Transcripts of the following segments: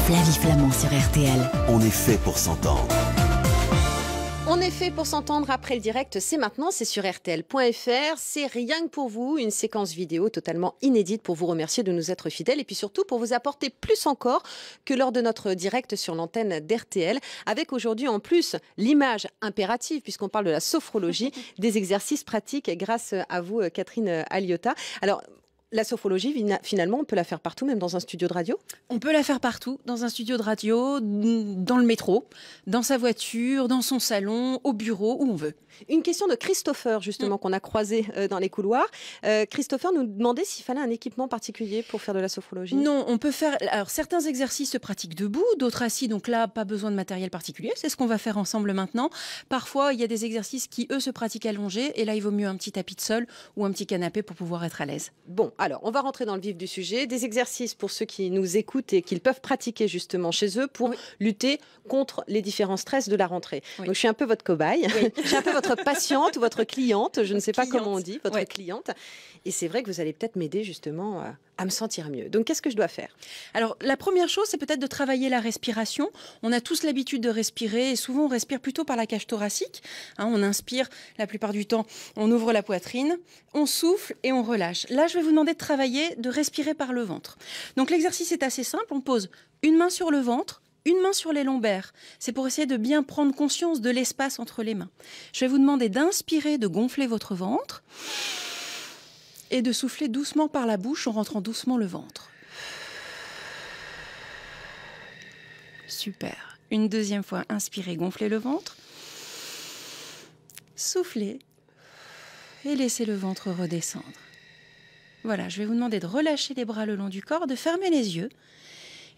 Flavie Flamand sur RTL. On est fait pour s'entendre. On est fait pour s'entendre après le direct, c'est maintenant, c'est sur RTL.fr, c'est rien que pour vous, une séquence vidéo totalement inédite pour vous remercier de nous être fidèles et puis surtout pour vous apporter plus encore que lors de notre direct sur l'antenne d'RTL, avec aujourd'hui en plus l'image impérative, puisqu'on parle de la sophrologie, des exercices pratiques grâce à vous Catherine Aliotta. Alors, la sophrologie, finalement, on peut la faire partout, même dans un studio de radio ? On peut la faire partout, dans un studio de radio, dans le métro, dans sa voiture, dans son salon, au bureau, où on veut. Une question de Christopher, justement, qu'on a croisé dans les couloirs. Christopher nous demandait s'il fallait un équipement particulier pour faire de la sophrologie. Non, on peut faire... Alors, certains exercices se pratiquent debout, d'autres assis, donc là, pas besoin de matériel particulier. C'est ce qu'on va faire ensemble maintenant. Parfois, il y a des exercices qui, eux, se pratiquent allongés, et là, il vaut mieux un petit tapis de sol ou un petit canapé pour pouvoir être à l'aise. Bon, alors, on va rentrer dans le vif du sujet. Des exercices pour ceux qui nous écoutent et qu'ils peuvent pratiquer justement chez eux pour lutter contre les différents stress de la rentrée. Donc, je suis un peu votre cobaye, je suis un peu votre patiente ou votre cliente, je ne sais pas comment on dit, votre cliente. Et c'est vrai que vous allez peut-être m'aider justement à me sentir mieux. Donc, qu'est-ce que je dois faire ? Alors, la première chose, c'est peut-être de travailler la respiration. On a tous l'habitude de respirer et souvent, on respire plutôt par la cage thoracique. On inspire, la plupart du temps, on ouvre la poitrine, on souffle et on relâche. Là, je vais vous demander de travailler, de respirer par le ventre. Donc, l'exercice est assez simple. On pose une main sur le ventre, une main sur les lombaires. C'est pour essayer de bien prendre conscience de l'espace entre les mains. Je vais vous demander d'inspirer, de gonfler votre ventre et de souffler doucement par la bouche en rentrant doucement le ventre. Super. Une deuxième fois, inspirez, gonflez le ventre. Soufflez et laissez le ventre redescendre. Voilà, je vais vous demander de relâcher les bras le long du corps, de fermer les yeux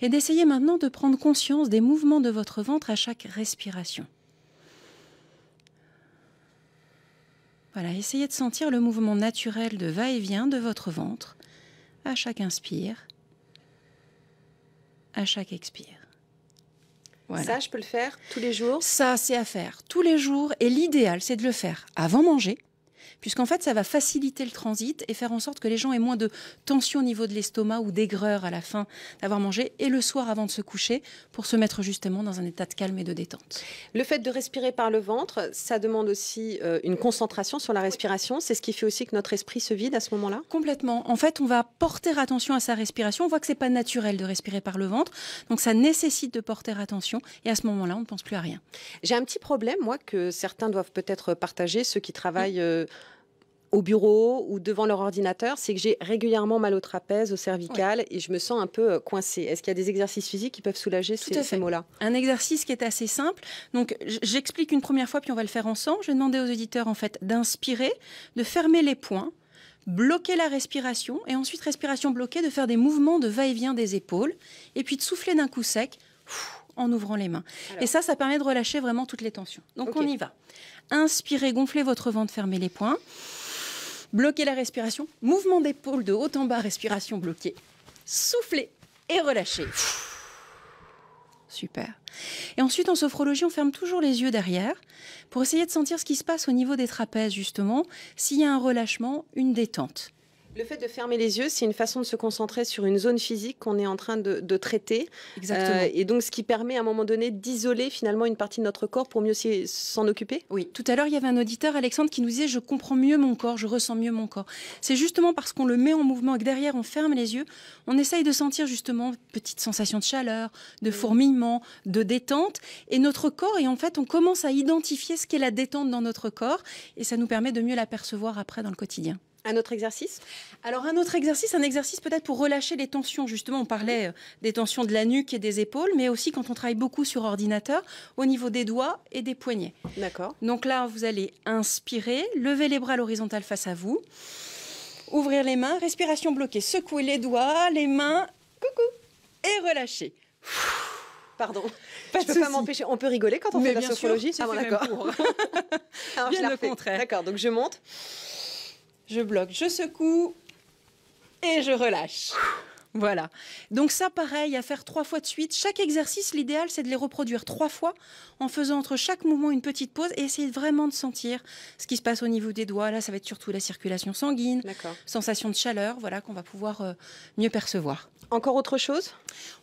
et d'essayer maintenant de prendre conscience des mouvements de votre ventre à chaque respiration. Voilà, essayez de sentir le mouvement naturel de va-et-vient de votre ventre à chaque inspire, à chaque expire. Voilà. Ça, je peux le faire tous les jours ? Ça, c'est à faire tous les jours et l'idéal, c'est de le faire avant manger. Puisqu'en fait, ça va faciliter le transit et faire en sorte que les gens aient moins de tension au niveau de l'estomac ou d'aigreur à la fin d'avoir mangé, et le soir avant de se coucher, pour se mettre justement dans un état de calme et de détente. Le fait de respirer par le ventre, ça demande aussi une concentration sur la respiration. C'est ce qui fait aussi que notre esprit se vide à ce moment-là ? Complètement. En fait, on va porter attention à sa respiration. On voit que c'est pas naturel de respirer par le ventre, donc ça nécessite de porter attention, et à ce moment-là, on ne pense plus à rien. J'ai un petit problème, moi, que certains doivent peut-être partager, ceux qui travaillent au bureau ou devant leur ordinateur, c'est que j'ai régulièrement mal au trapèze, au cervical, et je me sens un peu coincée. Est-ce qu'il y a des exercices physiques qui peuvent soulager ces maux-là ? Un exercice qui est assez simple. Donc, j'explique une première fois, puis on va le faire ensemble. Je vais demander aux auditeurs, en fait, d'inspirer, de fermer les poings, bloquer la respiration, et ensuite, respiration bloquée, de faire des mouvements de va-et-vient des épaules, et puis de souffler d'un coup sec, en ouvrant les mains. Alors. Et ça permet de relâcher vraiment toutes les tensions. Donc, on y va. Inspirez, gonflez votre ventre, fermez les poings. Bloquez la respiration, mouvement d'épaule de haut en bas, respiration bloquée. Soufflez et relâchez. Super. Et ensuite, en sophrologie, on ferme toujours les yeux derrière pour essayer de sentir ce qui se passe au niveau des trapèzes, justement, s'il y a un relâchement, une détente. Le fait de fermer les yeux, c'est une façon de se concentrer sur une zone physique qu'on est en train de traiter. Exactement. Et donc, ce qui permet à un moment donné d'isoler finalement une partie de notre corps pour mieux s'en occuper. Oui, tout à l'heure, il y avait un auditeur, Alexandre, qui nous disait « je comprends mieux mon corps, je ressens mieux mon corps ». C'est justement parce qu'on le met en mouvement et que derrière, on ferme les yeux, on essaye de sentir justement une petite sensation de chaleur, de fourmillement, de détente. Et notre corps, et en fait, on commence à identifier ce qu'est la détente dans notre corps et ça nous permet de mieux l'apercevoir après dans le quotidien. Un autre exercice ? Alors un autre exercice, un exercice peut-être pour relâcher les tensions. Justement, on parlait des tensions de la nuque et des épaules, mais aussi quand on travaille beaucoup sur ordinateur, au niveau des doigts et des poignets. D'accord. Donc là, vous allez inspirer, lever les bras à l'horizontale face à vous, ouvrir les mains, respiration bloquée, secouer les doigts, les mains, coucou, et relâcher. Pardon, je ne peux pas m'empêcher. On peut rigoler quand on fait de la sophrologie, c'est d'accord. Alors, bien le contraire. D'accord, donc je monte. Je bloque, je secoue et je relâche. Voilà. Donc ça, pareil, à faire 3 fois de suite. Chaque exercice, l'idéal, c'est de les reproduire 3 fois en faisant entre chaque mouvement une petite pause et essayer vraiment de sentir ce qui se passe au niveau des doigts. Là, ça va être surtout la circulation sanguine, sensation de chaleur, voilà, qu'on va pouvoir mieux percevoir. Encore autre chose ?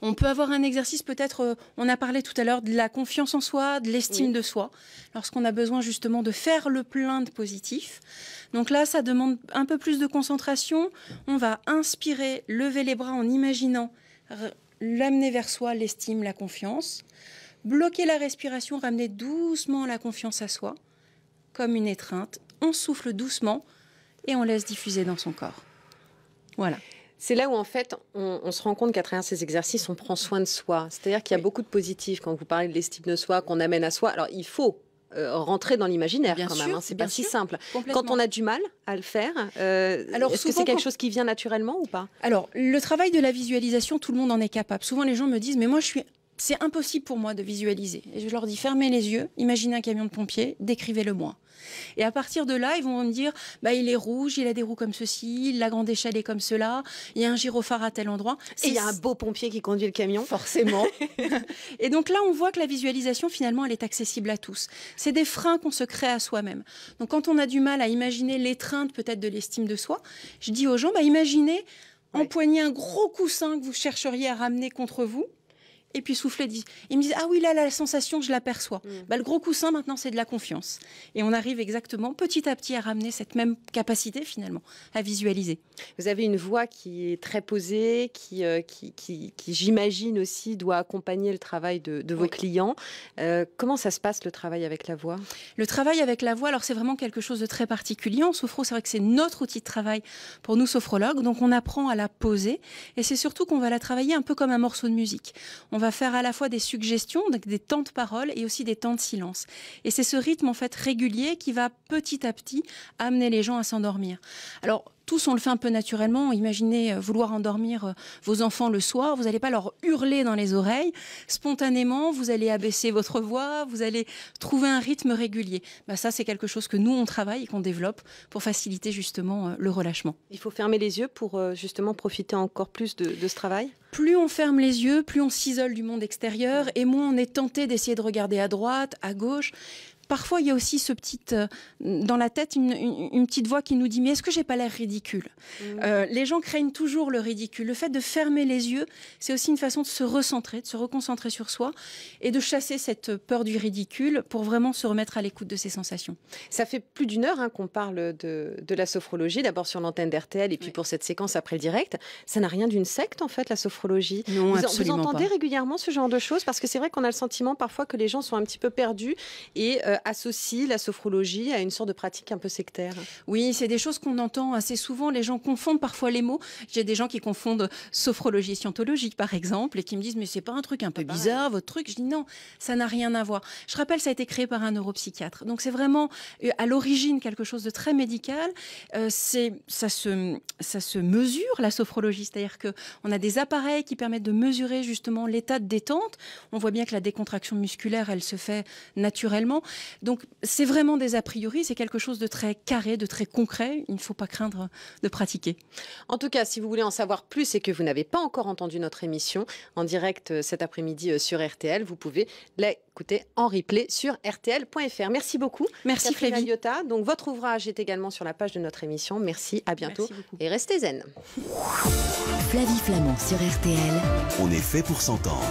On peut avoir un exercice peut-être, on a parlé tout à l'heure de la confiance en soi, de l'estime de soi, lorsqu'on a besoin justement de faire le plein de positif. Donc là, ça demande un peu plus de concentration. On va inspirer, lever les bras en imaginant l'amener vers soi, l'estime, la confiance. Bloquer la respiration, ramener doucement la confiance à soi, comme une étreinte. On souffle doucement et on laisse diffuser dans son corps. Voilà. C'est là où, en fait, on se rend compte qu'à travers ces exercices, on prend soin de soi. C'est-à-dire qu'il y a beaucoup de positifs quand vous parlez de l'estime de soi, qu'on amène à soi. Alors, il faut rentrer dans l'imaginaire quand même. C'est pas si simple. Quand on a du mal à le faire, est-ce que c'est quelque chose qui vient naturellement ou pas ? Alors, le travail de la visualisation, tout le monde en est capable. Souvent, les gens me disent, mais moi, c'est impossible pour moi de visualiser. Et je leur dis, fermez les yeux, imaginez un camion de pompiers, décrivez-le-moi. Et à partir de là, ils vont me dire, il est rouge, il a des roues comme ceci, la grande échelle est comme cela, il y a un gyrophare à tel endroit. Et il y a un beau pompier qui conduit le camion. Forcément. Et donc là, on voit que la visualisation, finalement, elle est accessible à tous. C'est des freins qu'on se crée à soi-même. Donc quand on a du mal à imaginer l'étreinte peut-être de l'estime de soi, je dis aux gens, imaginez empoigner un gros coussin que vous chercheriez à ramener contre vous. Et puis souffler. Ils me disent, ah oui, là, la sensation, je l'aperçois. Le gros coussin, maintenant, c'est de la confiance. Et on arrive exactement, petit à petit, à ramener cette même capacité, finalement, à visualiser. Vous avez une voix qui est très posée, qui j'imagine aussi, doit accompagner le travail de vos clients. Comment ça se passe, le travail avec la voix ? Le travail avec la voix, alors c'est vraiment quelque chose de très particulier. En sophro, c'est vrai que c'est notre outil de travail pour nous, sophrologues. Donc, on apprend à la poser. Et c'est surtout qu'on va la travailler un peu comme un morceau de musique. On va faire à la fois des suggestions, donc des temps de parole et aussi des temps de silence. Et c'est ce rythme en fait régulier qui va petit à petit amener les gens à s'endormir. Alors, tous, on le fait un peu naturellement. Imaginez vouloir endormir vos enfants le soir. Vous n'allez pas leur hurler dans les oreilles. Spontanément, vous allez abaisser votre voix. Vous allez trouver un rythme régulier. Ça, c'est quelque chose que nous, on travaille et qu'on développe pour faciliter justement le relâchement. Il faut fermer les yeux pour justement profiter encore plus de ce travail ? Plus on ferme les yeux, plus on s'isole du monde extérieur et moins on est tenté d'essayer de regarder à droite, à gauche. Parfois, il y a aussi dans la tête une petite voix qui nous dit « mais est-ce que j'ai pas l'air ridicule ?» Les gens craignent toujours le ridicule. Le fait de fermer les yeux, c'est aussi une façon de se recentrer, de se reconcentrer sur soi et de chasser cette peur du ridicule pour vraiment se remettre à l'écoute de ses sensations. Ça fait plus d'1 heure qu'on parle de la sophrologie, d'abord sur l'antenne d'RTL et puis pour cette séquence après le direct. Ça n'a rien d'une secte, en fait, la sophrologie. Non, absolument pas. Vous entendez régulièrement ce genre de choses ? Parce que c'est vrai qu'on a le sentiment parfois que les gens sont un petit peu perdus et associe la sophrologie à une sorte de pratique un peu sectaire. Oui, c'est des choses qu'on entend assez souvent. Les gens confondent parfois les mots. J'ai des gens qui confondent sophrologie et scientologie, par exemple, et qui me disent « mais c'est pas un truc un peu bizarre, votre truc ?» Je dis « non, ça n'a rien à voir ». Je rappelle, ça a été créé par un neuropsychiatre. Donc c'est vraiment à l'origine quelque chose de très médical. Ça se mesure, la sophrologie. C'est-à-dire qu'on a des appareils qui permettent de mesurer justement l'état de détente. On voit bien que la décontraction musculaire, elle se fait naturellement. Donc, c'est vraiment des a priori, c'est quelque chose de très carré, de très concret. Il ne faut pas craindre de pratiquer. En tout cas, si vous voulez en savoir plus et que vous n'avez pas encore entendu notre émission en direct cet après-midi sur RTL, vous pouvez l'écouter en replay sur rtl.fr. Merci beaucoup. Merci Flavie. Liotta. Donc, votre ouvrage est également sur la page de notre émission. Merci, à bientôt et restez zen. Flavie Flament sur RTL. On est fait pour s'entendre.